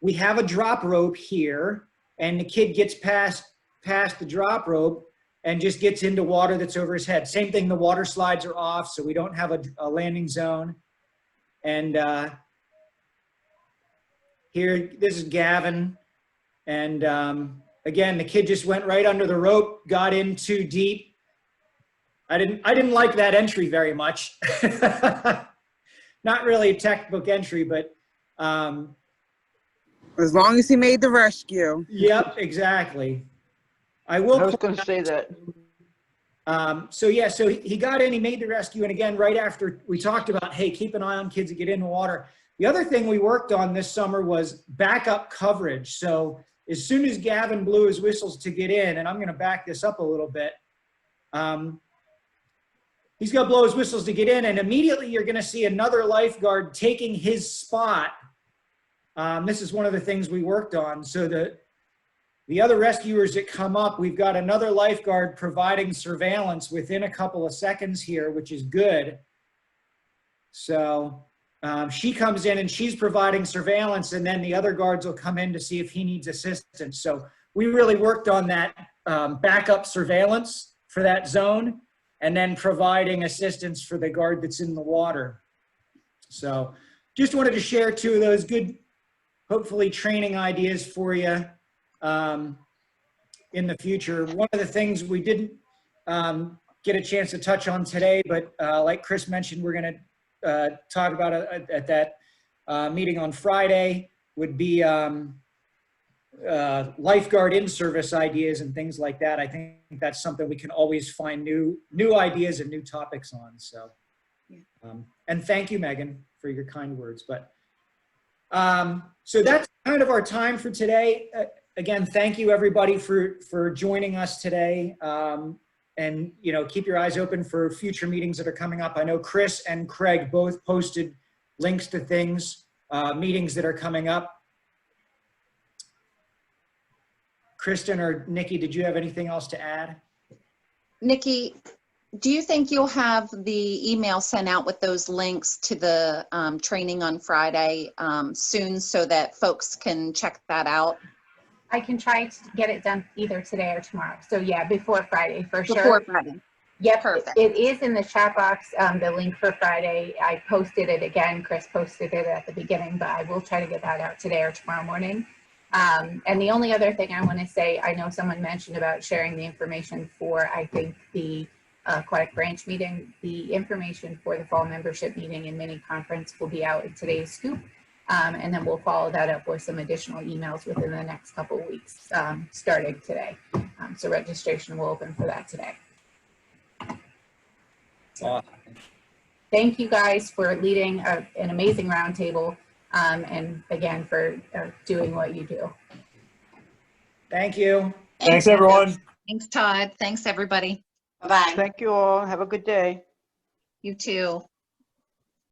We have a drop rope here, and the kid gets past the drop rope and just gets into water that's over his head. Same thing, the water slides are off, so we don't have a landing zone. And here, this is Gavin. And again, the kid just went right under the rope, got in too deep. I didn't like that entry very much. Not really a textbook entry, but as long as he made the rescue. Yep, exactly. I was going to say that. So yeah, so he got in, he made the rescue, and again, right after we talked about, hey, keep an eye on kids that get in the water. The other thing we worked on this summer was backup coverage. So as soon as Gavin blew his whistles to get in, and I'm going to back this up a little bit, he's going to blow his whistles to get in, and immediately you're going to see another lifeguard taking his spot. This is one of the things we worked on. So the other rescuers that come up, we've got another lifeguard providing surveillance within a couple of seconds here, which is good. So she comes in and she's providing surveillance, and then the other guards will come in to see if he needs assistance. So we really worked on that backup surveillance for that zone. and then providing assistance for the guard that's in the water. So just wanted to share 2 of those good, hopefully training ideas for you in the future. One of the things we didn't get a chance to touch on today, but like Chris mentioned, we're going to talk about at that meeting on Friday would be lifeguard in-service ideas and things like that. I think that's something we can always find new ideas and new topics on. So, and thank you, Megan, for your kind words. But so that's kind of our time for today. Again, thank you everybody for joining us today. And keep your eyes open for future meetings that are coming up. I know Chris and Craig both posted links to things, meetings that are coming up. Kristen or Nikki, did you have anything else to add? Nikki, do you think you'll have the email sent out with those links to the training on Friday soon so that folks can check that out? I can try to get it done either today or tomorrow. So yeah, before Friday for sure. Before Friday. Yep, Perfect. it is in the chat box, the link for Friday. I posted it again. Chris posted it at the beginning, but I will try to get that out today or tomorrow morning. And the only other thing I want to say, I know someone mentioned about sharing the information for, I think, the Aquatic Branch meeting. The information for the fall membership meeting and mini conference will be out in today's scoop. And then we'll follow that up with some additional emails within the next couple of weeks, starting today. So registration will open for that today. So, thank you guys for leading an amazing roundtable, and again for doing what you do. Thank you. Thanks, everyone. Thanks, Todd. Thanks, everybody. Bye-bye. Thank you all. Have a good day. You too.